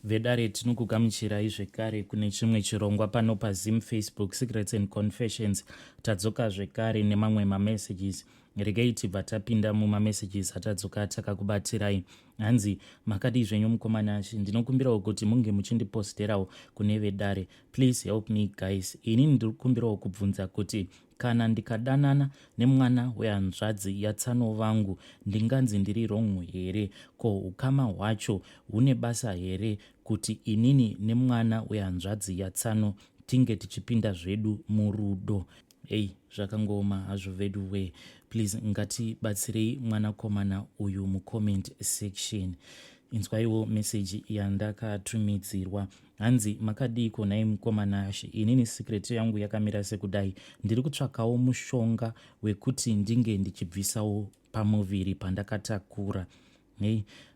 Vedare tinokugamuchirai zvekare kune chimwe chirongwa pano paZim Facebook Secrets and Confessions. Tadzoka zvekare nemamwe mamessages. Regai tibva tapinda mumamessages atadzoka takakubatirai. Hanzi makadi zvenyu mukomana ndinokumbirawo kuti munge muchindiposterawo kune Vedare. Please help me guys. Ini ndikumbirawo kubvunza kuti kana ndikadanana nemwana wehanzvadzi yatsano vangu ndinganzi ndiri wrong here? Ko ukama hwacho hune basa here kuti inini nemwana wehanzvadzi yatsano tinge tichipinda zvedu murudo? Zvakangoma hazvo vedu we. Please ngatibatsirei mwanakomana uyu mucomment section. Inzwaiwo message yandakatumidzirwa. Hanzi makadiko nai mukomana She? Inini secret yangu yakamira sekudai. Ndiri kutsvakawo mushonga wekuti ndinge ndichibvisawo pamuviri pandakatakura.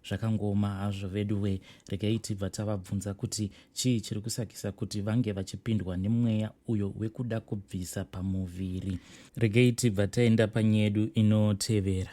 Zvakangoma hazvo vedu we. Regai tibva tavabvunza kuti chii chiri kusakisa kuti vange vachipindwa nemweya uyo wekuda kubvisa pamuviri. Regai tibva taenda panyedu inotevera.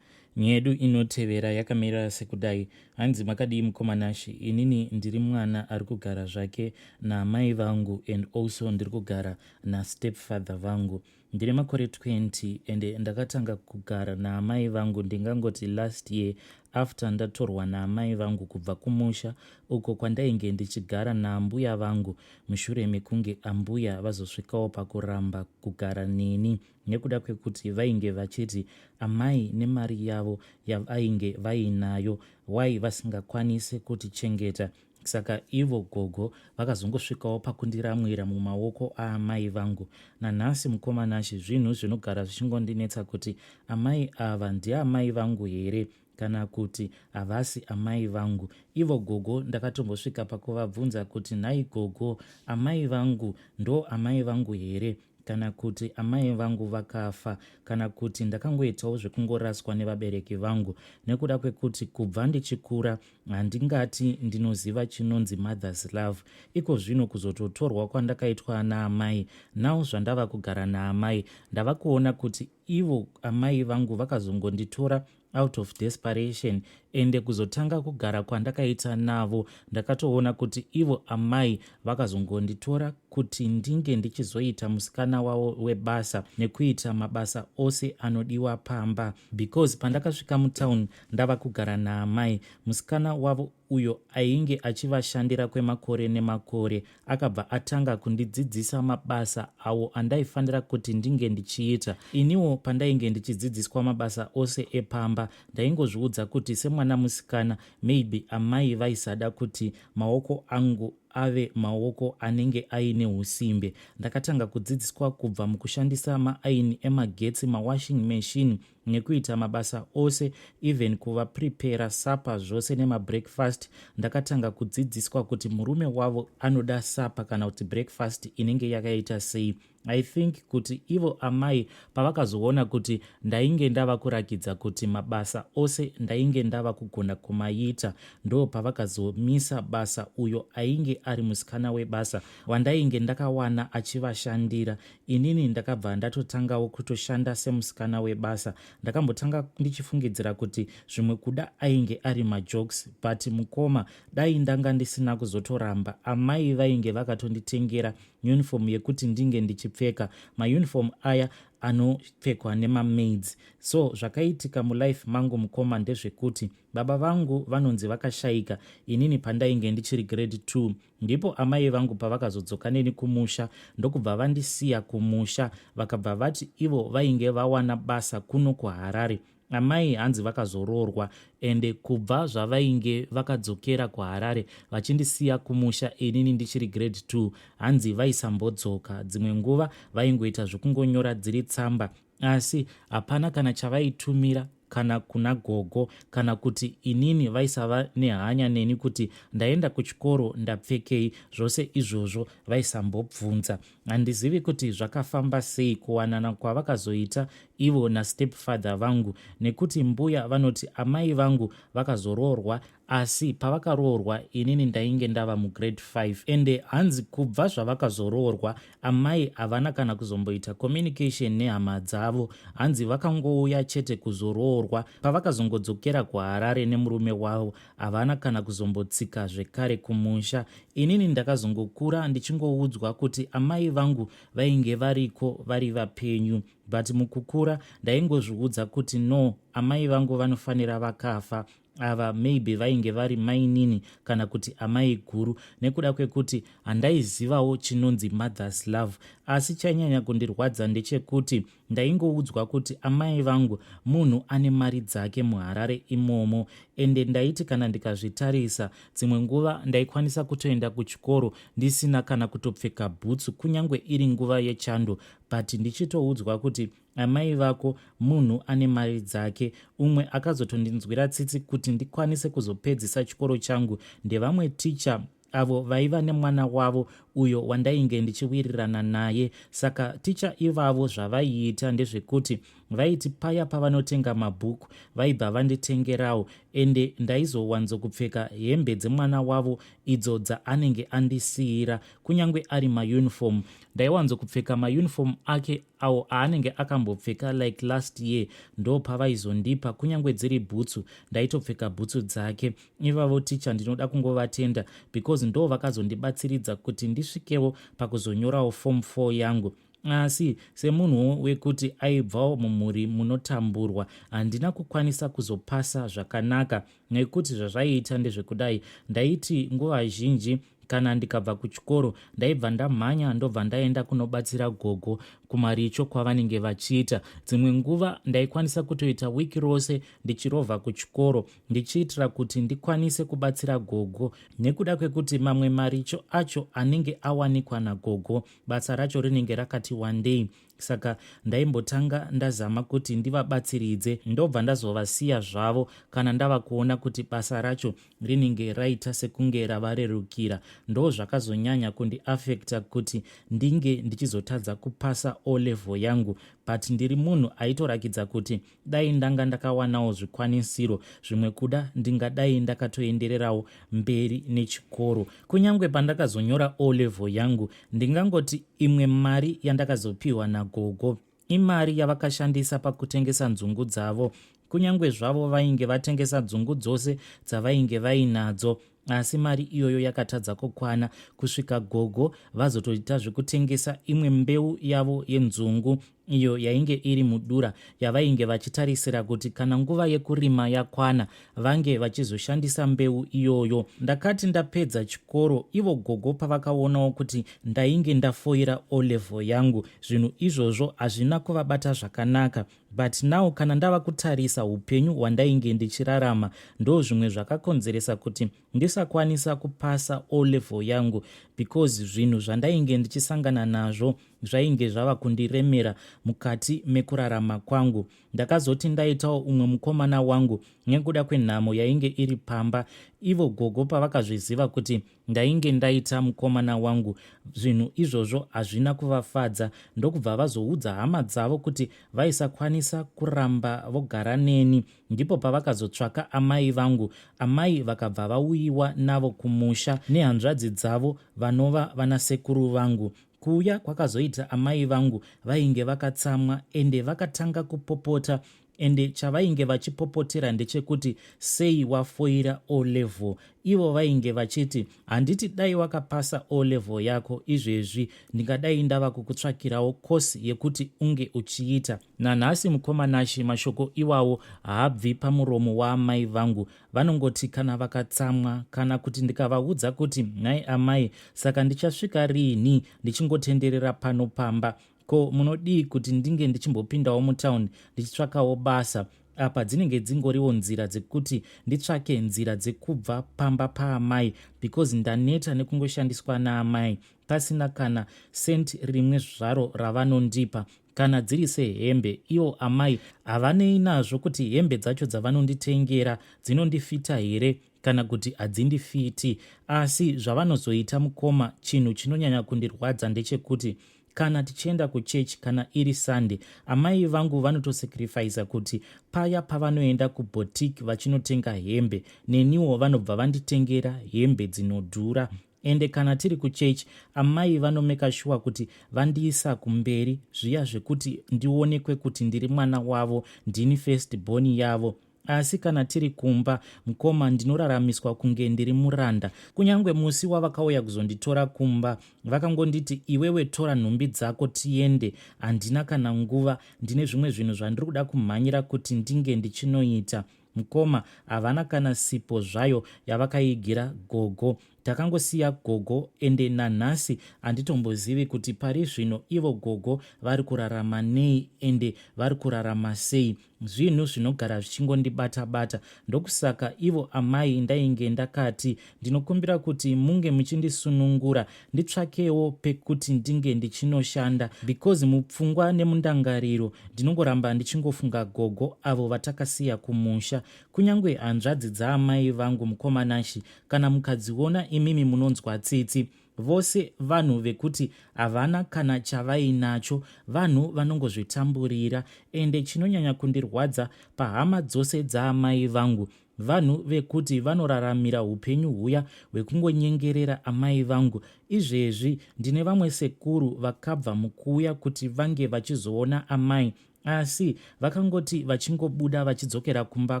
Nyedu inotevera yakamira sekudai. Hanzi makadii mukomana She? Inini ndiri mwana ari kugara zvake naamai vangu and also ndiri kugara nastepfather vangu. Ndine makore 20 ende ndakatanga kugara naamai vangu ndingangoti last year after ndatorwa naamai vangu kubva kumusha uko kwandainge ndichigara naambuya vangu mushure mekunge ambuya vazosvikawo pakuramba kugara neni nekuda kwekuti vainge vachiti amai nemari yavo yavainge vainayo wai vasingakwanise kutichengeta. Saka ivo gogo vakazongosvikawo pakundiramwira mumaoko aamai vangu. Nanhasi mukomana She, zvinhu zvinogara zvichingondinetsa kuti amai ava ndiamai vangu here kana kuti havasi amai vangu. Ivo gogo ndakatombosvika pakuvabvunza kuti nhai gogo, amai vangu ndo amai vangu here kana kuti amai vangu vakafa kana kuti ndakangoitawo zvekungoraswa nevabereki vangu nekuda kwekuti kubva ndichikura handingati ndinoziva chinonzi mother's love. Iko zvino kuzototorwa kwandakaitwa naamai, nawo zvandava kugara naamai ndava kuona kuti ivo amai vangu vakazongonditora out of desperation ende kuzotanga kugara kwandakaita navo ndakatoona kuti ivo amai vakazongonditora kuti ndinge ndichizoita musikana wavo webasa nekuita mabasa ose anodiwa pamba. Because pandakasvika mutown ndava kugara naamai, musikana wavo uyo ainge achivashandira kwemakore nemakore akabva atanga kundidzidzisa mabasa awo andaifanira kuti ndinge ndichiita. Iniwo pandainge ndichidzidziswa mabasa ose epamba ndaingozviudza kuti semwana musikana maybe amai vaisada kuti maoko angu ave maoko anenge aine usimbe. Ndakatanga kudzidziswa kubva mukushandisa maaini emagetsi, mawashing machine nekuita mabasa ose, even kuva prepare sapa zvose nemabreakfast. Ndakatanga kudzidziswa kuti murume wavo anoda sapa kana kuti breakfast inenge yakaita sei. I think kuti ivo amai pavakazoona kuti ndainge ndava kurakidza kuti mabasa ose ndainge ndava kugona kumaita, ndo pavakazomisa basa uyo ainge ari musikana webasa wandainge ndakawana achivashandira. Inini ndakabva ndatotangawo kutoshanda semusikana webasa. Ndakambotanga ndichifungidzira kuti zvimwe kuda ainge ari majokes, but mukoma dai ndanga ndisina kuzotoramba amai vainge vakatonditengera uniform yekuti ndinge ndichipfeka mauniform aya anopfekwa nemamaids. So zvakaitika mulife mangu mukoma ndezvekuti baba vangu vanonzi vakashayika inini pandainge ndichiri grade 2, ndipo amai vangu pavakazodzoka neni kumusha ndokubva vandisiya kumusha vakabva vati ivo vainge vawana basa kuno kuHarare. Amai hanzi vakazororwa ende kubva zvavainge vakadzokera kuHarare vachindisiya kumusha inini ndichiri grade 2 hanzi vaisambodzoka. Dzimwe nguva vaingoita zvekungonyora dziri tsamba asi hapana kana chavaitumira kana kuna gogo kana kuti inini vaisava nehanya neni kuti ndaenda kuchikoro ndapfekei. Zvose izvozvo vaisambobvunza. Handizivi kuti zvakafamba sei kuwanana kwavakazoita ivo nastepfather vangu, nekuti mbuya vanoti amai vangu vakazororwa asi pavakaroorwa inini ndainge ndava mugrade 5 ende hanzi kubva zvavakazoroorwa amai havana kana kuzomboita communication nehama dzavo, hanzi vakangouya chete kuzoroorwa. Pavakazongodzokera kuHarare nemurume wavo havana kana kuzombotsika zvekare kumusha. Inini ndakazongokura ndichingoudzwa kuti amai vangu vainge variko vari vapenyu, but mukukura ndaingozviudza kuti no, amai vangu vanofanira vakafa, ava maybe vainge vari mainini kana kuti amai guru, nekuda kwekuti handaizivawo chinonzi mother's love. Asi chainyanya kundirwadza ndechekuti ndaingoudzwa kuti amai vangu munhu ane mari dzake muHarare imomo, ende ndaiti kana ndikazvitarisa dzimwe nguva ndaikwanisa kutoenda kuchikoro ndisina kana kutopfeka bhutsu kunyange iri nguva yechando, but ndichitoudzwa kuti amai vako munhu ane mari dzake. Umwe akazotondinzwira tsitsi kuti ndikwanise kuzopedzisa chikoro changu ndevamwe ticha avo vaiva nemwana wavo uyo wandainge ndichiwirirana naye. Saka ticha ivavo zvavaiita ndezvekuti vaiti paya pavanotenga mabhuku vaibva vanditengerawo, ende ndaizowanzokupfeka hembe dzemwana wavo idzo dzaanenge andisiyira. Kunyange ari mayunifomu ndaiwanzokupfeka mayunifomu ake awo aanenge akambopfeka like last year, ndo pavaizondipa. Kunyange dziri bhutsu ndaitopfeka bhutsu dzake. Ivavo ticha ndinoda kungovatenda because ndo vakazondibatsiridza kuti ndisvikewo pakuzonyorawo form 4 yangu. Asi semunhu wekuti aibvawo mumhuri munotamburwa, handina kukwanisa kuzopasa zvakanaka, nekuti zvazvaiita ndezvekudai ndaiti nguva zhinji kana ndikabva kuchikoro ndaibva ndamhanya ndobva ndaenda kunobatsira gogo kumaricho kwavanenge vachiita. Dzimwe nguva ndaikwanisa kutoita wiki rose ndichirovha kuchikoro ndichiitira kuti ndikwanise kubatsira gogo, nekuda kwekuti mamwe maricho acho anenge awanikwa nagogo basa racho rinenge rakati wandei. Saka ndaimbotanga ndazama kuti ndivabatsiridze ndobva ndazovasiya zvavo kana ndava kuona kuti basa racho rinenge raita sekunge ravarerukira. Ndo zvakazonyanya kundiafekta kuti ndinge ndichizotadza kupasa O level yangu, but ndiri munhu aitorakidza kuti dai ndanga ndakawanawo zvikwanisiro zvimwe kuda ndingadai ndakatoendererawo mberi nechikoro. Kunyange pandakazonyora O level yangu ndingangoti imwe mari yandakazopiwa nagogo imari yavakashandisa pakutengesa nzungu dzavo. Kunyange zvavo vainge vatengesa nzungu dzose dzavainge vainadzo, asi mari iyoyo yakatadza kukwana kusvika gogo vazotoita zvekutengesa imwe mbeu yavo yenzungu iyo yainge iri mudura, yavainge vachitarisira kuti kana nguva yekurima yakwana vange vachizoshandisa mbeu iyoyo. Ndakati ndapedza chikoro ivo gogo pavakaonawo kuti ndainge ndafoira O level yangu, zvinhu izvozvo hazvina kuvabata zvakanaka, but now kana ndava kutarisa upenyu hwandainge ndichirarama ndo zvimwe zvakakonzeresa kuti ndisakwanisa kupasa O level yangu, because zvinhu zvandainge ndichisangana nazvo zvainge zvava kundiremera mukati mekurarama kwangu. Ndakazoti ndaitawo umwe mukomana wangu nekuda kwenhamo yainge iri pamba. Ivo gogo pavakazviziva kuti ndainge ndaita mukomana wangu, zvinhu izvozvo hazvina kuvafadza, ndokubva vazoudza hama dzavo kuti vaisakwanisa kuramba vogara neni. Ndipo pavakazotsvaka amai vangu, amai vakabva vauyiwa navo kumusha nehanzvadzi dzavo vanova vanasekuru vangu. Kuuya kwakazoita amai vangu vainge vakatsamwa ende vakatanga kupopota, ende chavainge vachipopotera ndechekuti sei wafoira O level. Ivo vainge vachiti handiti dai wakapasa O level yako izvezvi ndingadai ndava kukutsvakirawo kosi yekuti unge uchiita. Nanhasi mukomanashi mashoko iwawo haabvi pamuromo waamai vangu. Vanongoti kana vakatsamwa kana kuti ndikavaudza kuti nhai amai, saka ndichasvika rini ndichingotenderera pano pamba? Ko munodii kuti ndinge ndichimbopindawo mutaundi ndichitsvakawo basa? Apa dzinenge dzingoriwo nzira dzekuti nditsvake nzira dzekubva pamba paamai, because ndaneta nekungoshandiswa naamai pasina kana senti rimwe zvaro ravanondipa. Kana dziri sehembe, ivo amai havanei nazvo kuti hembe dzacho dzavanonditengera dzinondifita here kana kuti hadzindifiti. Asi zvavanozoita mukoma, chinhu chinonyanya kundirwadza ndechekuti kana tichienda kuchechi kana iri Sunday, amai vangu vanotosacrifica kuti paya pavanoenda kuboutique vachinotenga hembe, neniwo vanobva vanditengera hembe dzinodhura. Ende kana tiri kuchechi, amai vanomeka sure kuti vandiisa kumberi zviya zvekuti ndionekwe kuti ndiri mwana wavo, ndini first born yavo. Asi kana tiri kumba, mukoma ndinoraramiswa kunge ndiri muranda. Kunyange musi wavakauya kuzonditora kumba, vakangonditi iwewe tora nhumbi dzako tiende, handina kana nguva, ndine zvimwe zvinhu zvandiri kuda kumhanyira kuti ndinge ndichinoita. Mukoma havana kana sipo zvayo yavakaigira gogo. Takangosiya gogo, ende nanhasi handitombozivi kuti pari zvino ivo gogo vari kurarama nei ende vari kurarama sei. Zvinhu zvinogara zvichingondibata-bata. Ndokusaka ivo amai ndainge ndakati ndinokumbira kuti munge muchindisunungura nditsvakewo pekuti ndinge ndichinoshanda, because mupfungwa nemundangariro ndinongoramba ndichingofunga gogo avo vatakasiya kumusha. Kunyange hanzvadzi dzaamai vangu mukomanashi kana mukadziona imimi munonzwa tsitsi, vose vanhu vekuti havana kana chavainacho, vanhu vanongozvitamburira. Ende chinonyanya kundirwadza pahama dzose dzaamai vangu, vanhu vekuti vanoraramira upenyu huya hwekungonyengerera amai vangu. Izvezvi ndine vamwe sekuru vakabva mukuuya kuti vange vachizoona amai, asi vakangoti vachingobuda vachidzokera kumba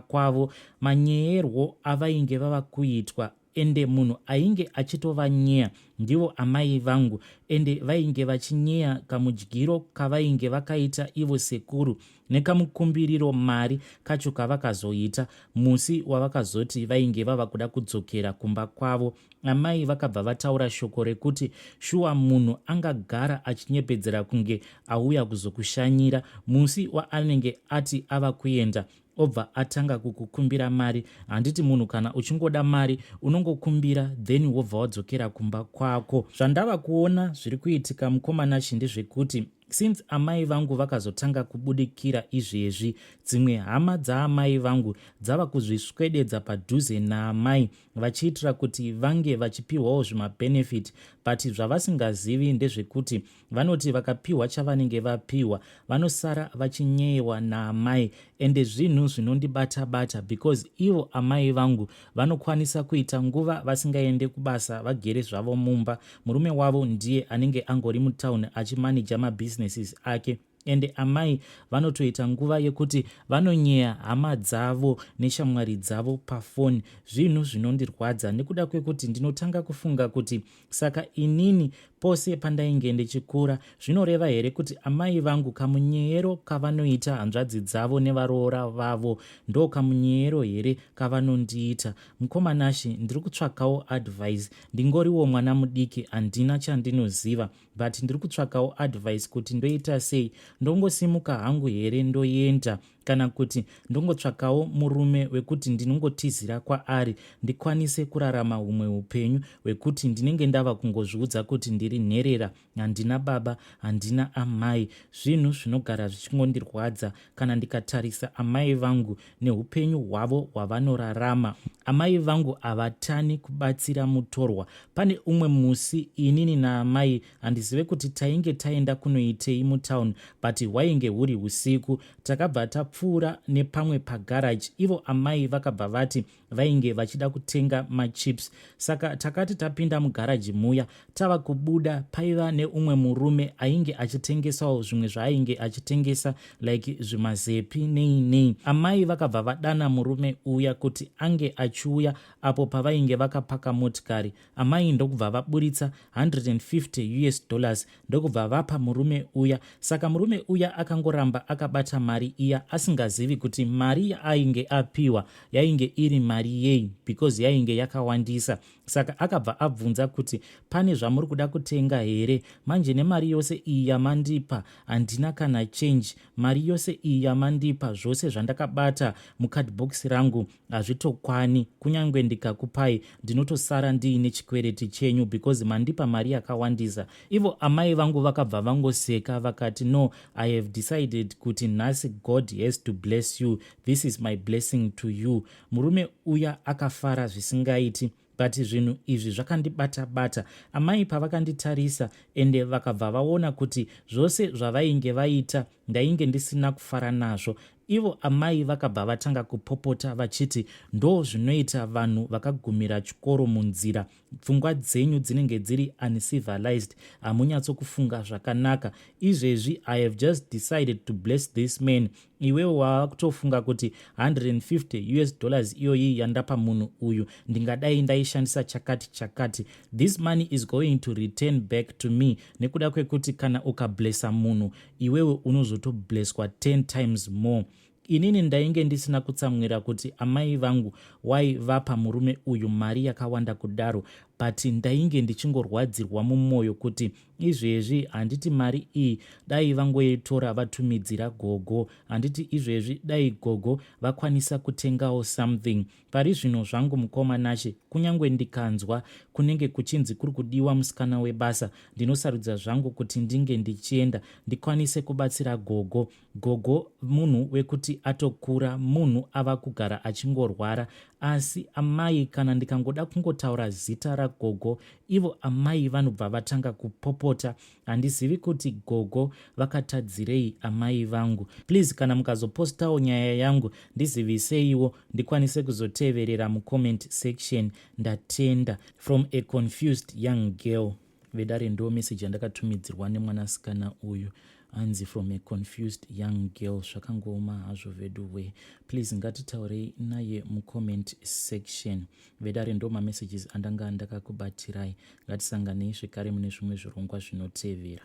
kwavo, manyeyerwo avainge vava kuitwa ende munhu ainge achitovanyea ndivo amai vangu, ende vainge vachinyeya kamudyiro kavainge vakaita ivo sekuru nekamukumbiriro mari kacho kavakazoita musi wavakazoti vainge vava kuda kudzokera kumba kwavo. Amai vakabva vataura shoko rekuti shuwa munhu angagara achinyepedzera kunge auya kuzokushanyira musi waanenge ati ava kuenda obva atanga kukukumbira mari. Handiti munhu kana uchingoda mari unongokumbira then wobva wadzokera kumba kwako. Zvandava kuona zviri kuitika mukomanashi ndezvekuti since amai vangu vakazotanga kubudikira izvezvi, dzimwe hama dzaamai vangu dzava kuzviswededza padhuze naamai vachiitira kuti vange vachipiwawo zvimabhenefiti, but zvavasingazivi ndezvekuti vanoti vakapiwa chavanenge vapiwa vanosara vachinyeyewa naamai. Ende zvinhu zvinondibata-bata because ivo amai vangu vanokwanisa kuita nguva vasingaende kubasa, vagere zvavo mumba. Murume wavo ndiye anenge angori mutauni achimanija mabhizinesis ake. Ende amai vanotoita nguva yekuti vanonyeya hama dzavo neshamwari dzavo pafoni. Zvinhu zvinondirwadza nekuda kwekuti ndinotanga kufunga kuti saka inini pose pandainge ndichikura, zvinoreva here kuti amai vangu kamunyeyero kavanoita hanzvadzi dzavo nevaroora vavo ndo kamunyeyero here kavanondiita. Mukomanashi, ndiri kutsvakawo advice. Ndingoriwo mwana mudiki, handina chandinoziva, but ndiri kutsvakawo advice kuti ndoita sei. Ndongosimuka hangu here ndoenda, kana kuti ndongotsvakawo murume wekuti ndinongotizira kwaari ndikwanise kurarama humwe upenyu hwekuti ndinenge ndava kungozviudza kuti ndiri nherera, handina baba, handina amai. Zvinhu zvinogara zvichingondirwadza kana ndikatarisa amai vangu neupenyu hwavo hwavanorarama. Amai vangu havatani kubatsira mutorwa. Pane umwe musi inini naamai handizive kuti tainge taenda kunoitei mutauni, but hwainge huri usiku. Takabva tapfuura nepamwe pagaraji, ivo amai vakabva vati vainge vachida kutenga machips. Saka takati tapinda mugaraji muya, tava kubuda paiva neumwe murume ainge achitengesawo zvimwe zvaainge achitengesa like zvimazepi nei. Amai vakabva vadana murume uya kuti ange achiuya apo pavainge vakapaka motikari. Amai ndokubva vaburitsa $150 ndokubva vapa murume uya. Saka murume uya akangoramba akabata mari iya asingazivi kuti mari yainge apiwa yainge iri mari yei, because yainge yakawandisa. Saka akabva abvunza kuti pane zvamuri kuda kutenga here? Manje nemari yose iyi yamandipa handina kana change. Mari yose iyi yamandipa, zvose zvandakabata mukadhibhokisi rangu hazvitokwani. Kunyange ndikakupai ndinotosara ndiine chikwereti chenyu because mandipa mari yakawandisa. Ivo amai vangu vakabva vangoseka vakati no, I have decided kuti nhasi God has to bless you. This is my blessing to you. Murume uya akafara zvisingaiti. but zvinhu izvi zvakandibata-bata. Amai pavakanditarisa ende vakabva vaona kuti zvose zvavainge vaita ndainge ndisina kufara nazvo, ivo amai vakabva vatanga kupopota vachiti ndo zvinoita vanhu vakagumira chikoro munzira, pfungwa dzenyu dzinenge dziri uncivilized, hamunyatsokufunga zvakanaka. Izvezvi I have just decided to bless this man. Iwewo wava kutofunga kuti $150 iyoyi yandapa munhu uyu ndingadai ndaishandisa chakati. This money is going to return back to me, nekuda kwekuti kana ukablessa munhu iwewe unozotoblesswa 10 times more. Inini ndainge ndisina kutsamwira kuti amai vangu waivapa murume uyu mari yakawanda kudaro, but ndainge ndichingorwadzirwa mumwoyo kuti izvezvi handiti mari iyi dai vangoitora vatumidzira gogo, handiti izvezvi dai gogo vakwanisa kutengawo something. Pari zvino zvangu mukomanache, kunyange ndikanzwa kunenge kuchinzi kuri kudiwa musikana webasa, ndinosarudza zvangu kuti ndinge ndichienda ndikwanise kubatsira gogo. Gogo munhu wekuti atokura, munhu ava kugara achingorwara, asi amai kana ndikangoda kungotaura zita ragogo, ivo amai vanobva vatanga kupopota. Handizivi kuti gogo vakatadzirei amai vangu. Please, kana mukazopostawo nyaya yangu ndiziviseiwo ndikwanise kuzoteverera mucomment section. Ndatenda. From a confused young girl. Vedare ndo message yandakatumidzirwa nemwanasikana uyu. Hanzi from a confused young girl. Zvakangoma hazvo vedu we. Please ngatitaurei naye mucomment section. Vedare ndo messages andanga ndakakubatirai. Ngatisanganei zvekare mune zvimwe zvirongwa zvinotevera.